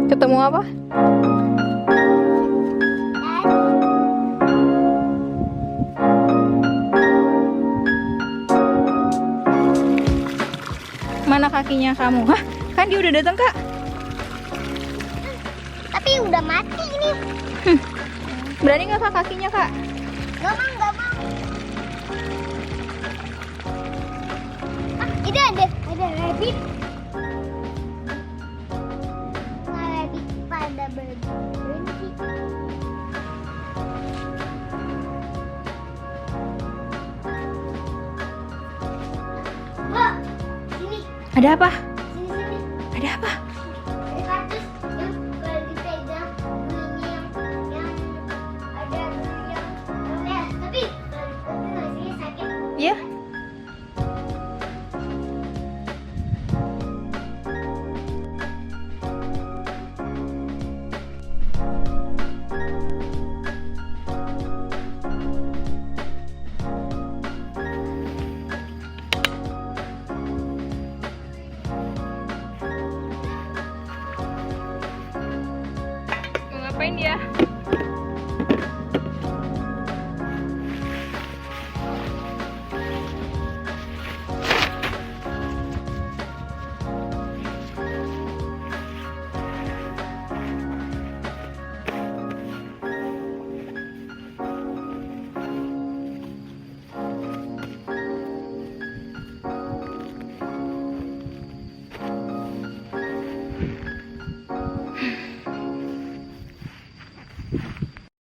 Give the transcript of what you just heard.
Ketemu apa? Mana kakinya kamu? Hah? Kan dia udah datang, Kak. Tapi udah mati ini. Berani nggak Kak kakinya, Kak? Gak mau, gak mau. Ah, ini ada rabbit. Rabbit pada berhenti. Wah, sini. Ada apa? Sini. Ada apa? Ada kardus yang kalau dipegang bunyinya yang ada bunyi yang tapi kalau masih sakit. Iya?